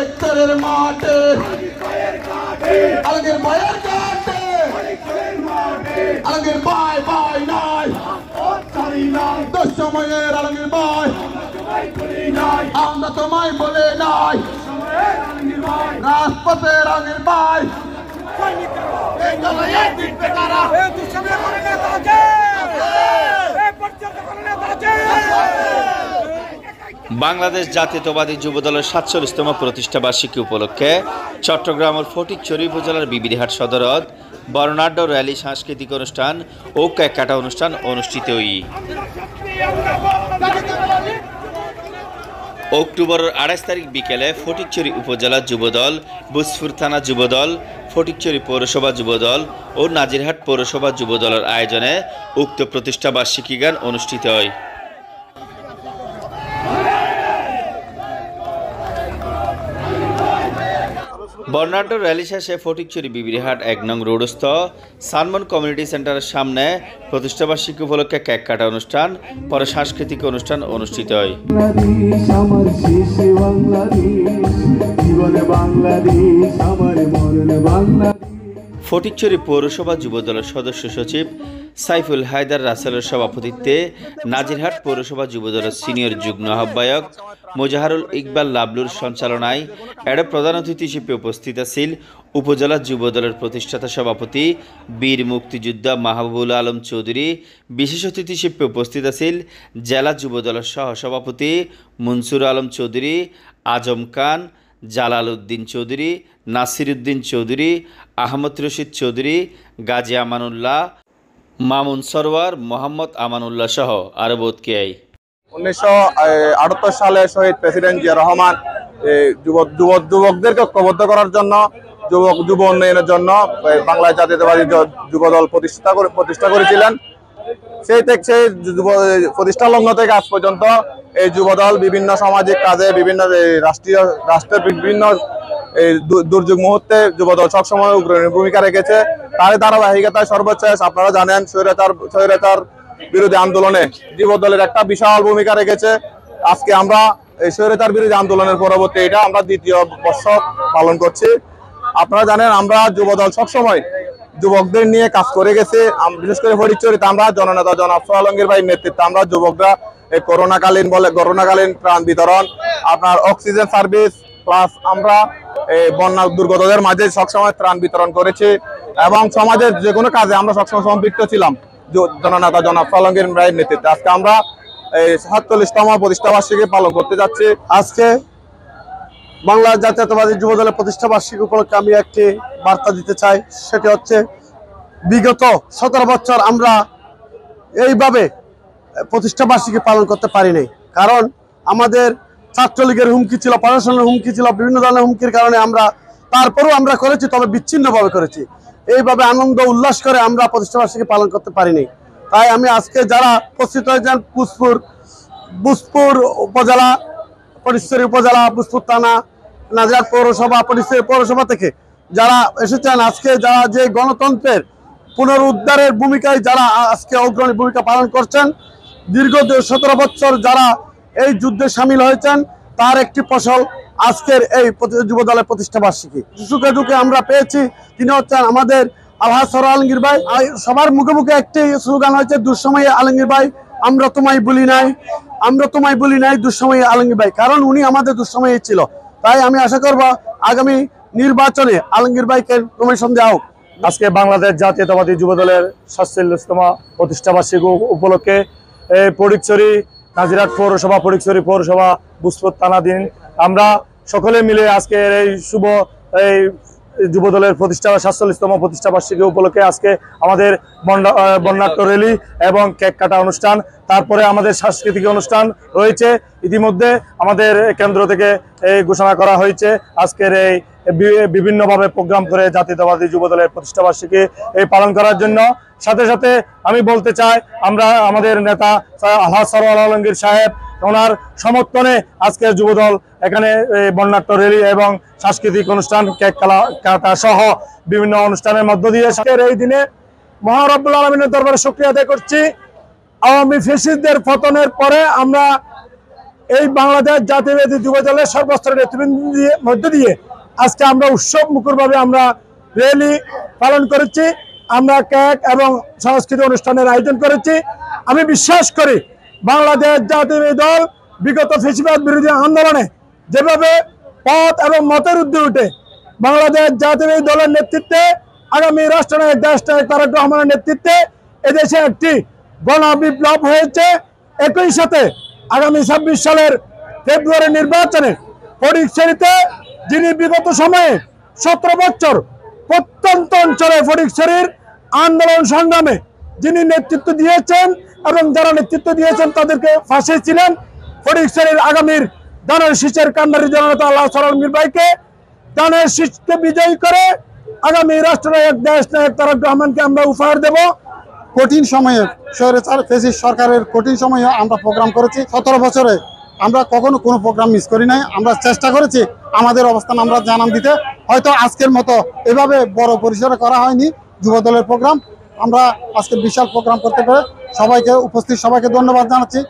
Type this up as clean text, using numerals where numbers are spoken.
সেক্টরের মাঠে আলমগীর ভাইয়ের কাটে আলমগীর ভাই ভাই নাই দুঃসময়ের আলমগীর ভাই আমরা তোমায় বলে নাই রাজপথের আলমগীর ভাই বাংলাদেশ জাতীয়তাবাদী যুবদলের ৪৭তম প্রতিষ্ঠা বার্ষিকী উপলক্ষে চট্টগ্রামের ফটিকছড়ি উপজেলার বিবিরিহাট সদরত বর্ণাঢ্য র্যালি, সাংস্কৃতিক অনুষ্ঠান ও কেক কাটা অনুষ্ঠান অনুষ্ঠিত। অক্টোবরের ২৮ তারিখ বিকেলে ফটিকছড়ি উপজেলা যুবদল, বুসফুর থানা যুবদল, ফটিকছড়ি পৌরসভা যুবদল ও নাজিরহাট পৌরসভা যুবদলের আয়োজনে উক্ত প্রতিষ্ঠা বার্ষিকী গান অনুষ্ঠিত হয়। বর্ণাঢ্য র্যালি শেষে ফটিকছড়ি বিবিরিহাট ১ নং রোডস্থ সানমন কমিউনিটি সেন্টারের সামনে প্রতিষ্ঠাবার্ষিকী উপলক্ষে কেক কাটা অনুষ্ঠান, পরে সাংস্কৃতিক অনুষ্ঠান অনুষ্ঠিত হয়। ফটিকছড়ি পৌরসভা যুবদলের সদস্য সচিব সাইফুল হায়দার রাসেলের সভাপতিত্বে নাজিরহাট পৌরসভা যুবদলের সিনিয়র যুগ্ম আহ্বায়ক মোজাহারুল ইকবাল লাবলুর সঞ্চালনায় এর প্রধান অতিথি হিসেবে উপস্থিত আছেন উপজেলা যুবদলের প্রতিষ্ঠাতা সভাপতি বীর মুক্তিযোদ্ধা মাহবুবুল আলম চৌধুরী। বিশেষ অতিথি হিসেবে উপস্থিত আছেন জেলা যুবদলের সহসভাপতি মনসুর আলম চৌধুরী, আজম খান, জালাল উদ্দিন চৌধুরী, নাসির উদ্দিন চৌধুরী, আহমদ রশিদ চৌধুরী, গাজী আমানুল্লাহ, মামুন সরওয়ার, মোহাম্মদ আমানুল্লাহ সহ আরো বহুত কে। 1978 সালে শহীদ প্রেসিডেন্ট জিয়া রহমান যুবকদেরকে ঐক্যবদ্ধ করার জন্য, যুব উন্নয়নের জন্য বাংলাদেশ জাতীয়তাবাদী যুবদল প্রতিষ্ঠা করেছিলেন। সেই প্রতিষ্ঠা লগ্ন থেকে আজ পর্যন্ত এই যুবদল বিভিন্ন সামাজিক কাজে, বিভিন্ন রাষ্ট্রের বিভিন্ন দুর্যোগ মুহূর্তে যুবদল সবসময় অগ্রণী ভূমিকা রেখেছে। তার ধারাবাহিকতায় সর্বশেষ আপনারা জানেন স্বৈরাচার বিরোধী আন্দোলনে যুবদলের একটা বিশাল ভূমিকা রেখেছে। আজকে আমরা এই স্বৈরাচার বিরোধী আন্দোলনের পরবর্তী এটা আমরা দ্বিতীয় বর্ষ পালন করছি। আপনারা জানেন আমরা যুবদল সবসময় যুবকদের নিয়ে কাজ করে গেছে। বিশেষ করে ফটিকছড়িতে আমরা জননেতা জনাব আলমগীর ভাইয়ের নেতৃত্বে আমরা যুবকরা এই করোনাকালীন ত্রাণ বিতরণ, আপনার অক্সিজেন সার্ভিস, প্লাস আমরা এই বন্যা দুর্গতদের মাঝে সবসময় ত্রাণ বিতরণ করেছি এবং সমাজের যে কোনো কাজে আমরা সবসময় সম্পৃক্ত ছিলাম জননেতা জনাব আলমগীর ভাইয়ের নেতৃত্বে। আজকে আমরা এই ৪৭তম প্রতিষ্ঠা বার্ষিকী পালন করতে যাচ্ছি। আজকে বাংলাদেশ জাতীয়তাবাদী যুবদলের প্রতিষ্ঠা বার্ষিকী উপলক্ষে আমি একটি বার্তা দিতে চাই। সেটি হচ্ছে, বিগত ১৭ বছর আমরা এইভাবে প্রতিষ্ঠা বার্ষিকী পালন করতে পারি নাই। কারণ আমাদের ছাত্রলীগের হুমকি ছিল, প্রশাসনের হুমকি ছিল, বিভিন্ন ধরনের হুমকির কারণে তারপরেও আমরা করেছি, তবে বিচ্ছিন্নভাবে করেছি। এইভাবে আনন্দ উল্লাস করে আমরা প্রতিষ্ঠা বার্ষিকী পালন করতে পারিনি। তাই আমি আজকে যারা উপস্থিত হয়েছেন বুসফুর উপজেলা, ফটিকছড়ি উপজেলা, বুসফুর থানা, নাজিরহাট পৌরসভা, ফটিকছড়ি পৌরসভা থেকে যারা এসেছেন, আজকে যারা যে গণতন্ত্রের পুনরুদ্ধারের ভূমিকায় যারা আজকে অগ্রণী ভূমিকা পালন করছেন, দীর্ঘ ১৭ বছর যারা এই যুদ্ধে সামিল হয়েছেন, তার একটি ফসল আজকের এই যুবদলের প্রতিষ্ঠা বার্ষিকী। সুখে দুঃখে আমরা পেয়েছি। তিনি হচ্ছেন আমাদের আলহাজ সরওয়ার আলমগীর ভাই। সবার মুখে মুখে একটি স্লোগান হয়েছে, দুঃসময়ে আলমগীর ভাই আমরা তোমায় ভুলি নাই, দুঃসময়ে আলমগীর ভাই। কারণ উনি আমাদের দুঃসময়ে ছিল। তাই আমি আশা করব আগামী নির্বাচনে আলমগীর ভাইকে নমিনেশন দেওয়া হোক। আজকে বাংলাদেশ জাতীয়তাবাদী যুবদলের ৪৭তম প্রতিষ্ঠা বার্ষিকী উপলক্ষে ফটিকছড়ি নাজিরহাট পৌরসভা, ফটিকছড়ি পৌরসভা, বুসফুর থানাধীন আমরা সকলে মিলে আজকের এই শুভ এই যুবদলের ৪৭তম প্রতিষ্ঠা বার্ষিকী উপলক্ষে আজকে আমাদের বর্ণাঢ্য র্যালি এবং কেক কাটা অনুষ্ঠান, তারপরে আমাদের সাংস্কৃতিক অনুষ্ঠান রয়েছে। ইতিমধ্যে আমাদের কেন্দ্র থেকে এই ঘোষণা করা হয়েছে আজকের এই বিভিন্নভাবে প্রোগ্রাম করে জাতীয়তাবাদী যুবদলের প্রতিষ্ঠা বার্ষিকী এই পালন করার জন্য। সাথে সাথে আমি বলতে চাই, আমরা আমাদের নেতা আলহাজ সরওয়ার আলমগীর সাহেব, ওনার সমর্থনে আজকে যুবদল এখানে বর্ণাঢ্য র্যালি এবং সাংস্কৃতিক অনুষ্ঠান, কেক কাটা সহ বিভিন্ন অনুষ্ঠানের মধ্য দিয়ে এই দিনে মহান রব্বুল আলামিনের দরবারে শুকরিয়া আদায় করছি। আওয়ামী ফ্যাসিস্টদের পতনের পরে আমরা এই বাংলাদেশ জাতীয়তাবাদী যুবদলের সর্বস্তরের নেতৃবৃন্দের মধ্য দিয়ে আজকে আমরা উৎসব মুখরভাবে আমরা র্যালি পালন করেছি, আমরা কেক এবং সাংস্কৃতিক অনুষ্ঠানের আয়োজন করেছি। আমি বিশ্বাস করি বাংলাদেশ জাতীয়তাবাদী দল বিগত ফ্যাসিবাদ বিরোধী আন্দোলনে যেভাবে পথ এবং মতের ঊর্ধ্বে উঠে বাংলাদেশ জাতীয়তাবাদী দলের নেতৃত্বে আগামী রাষ্ট্রনায়ক দেশনায়ক তারেক রহমানের নেতৃত্বে এদেশে একটি গণ বিপ্লব হয়েছে। একই সাথে আগামী 26 সালের ফেব্রুয়ারি নির্বাচনে ফটিকছড়িতে যিনি বিগত সময়ে 17 বছর প্রত্যন্ত অঞ্চলে ফটিকছড়ির আন্দোলন সংগ্রামে যিনি নেতৃত্ব দিয়েছেন এবং যারা নেতৃত্ব দিয়েছেন তাদেরকে ফাঁসি ছিলেন, ফটিকছড়ির আগামীর ধানের শীষের কান্ডারি জননেতা আল্লাহ আলমগীর ভাইকে ধানের শীষকে বিজয়ী করে আগামী রাষ্ট্রনায়ক দেশনায়ক তারেক রহমানকে আমরা উপহার দেব। কঠিন সময়ে ফ্যাসিস্ট সরকারের কঠিন সময়ে আমরা প্রোগ্রাম করেছি। 17 বছরে আমরা কখনো কোনো প্রোগ্রাম মিস করি নাই। আমরা চেষ্টা করেছি আমাদের অবস্থান আমরা জানান দিতে। হয়তো আজকের মতো এভাবে বড় পরিসরে করা হয়নি যুবদলের প্রোগ্রাম। আমরা আজকে বিশাল প্রোগ্রাম করতে পেরে সবাইকে উপস্থিত সবাইকে ধন্যবাদ জানাচ্ছি।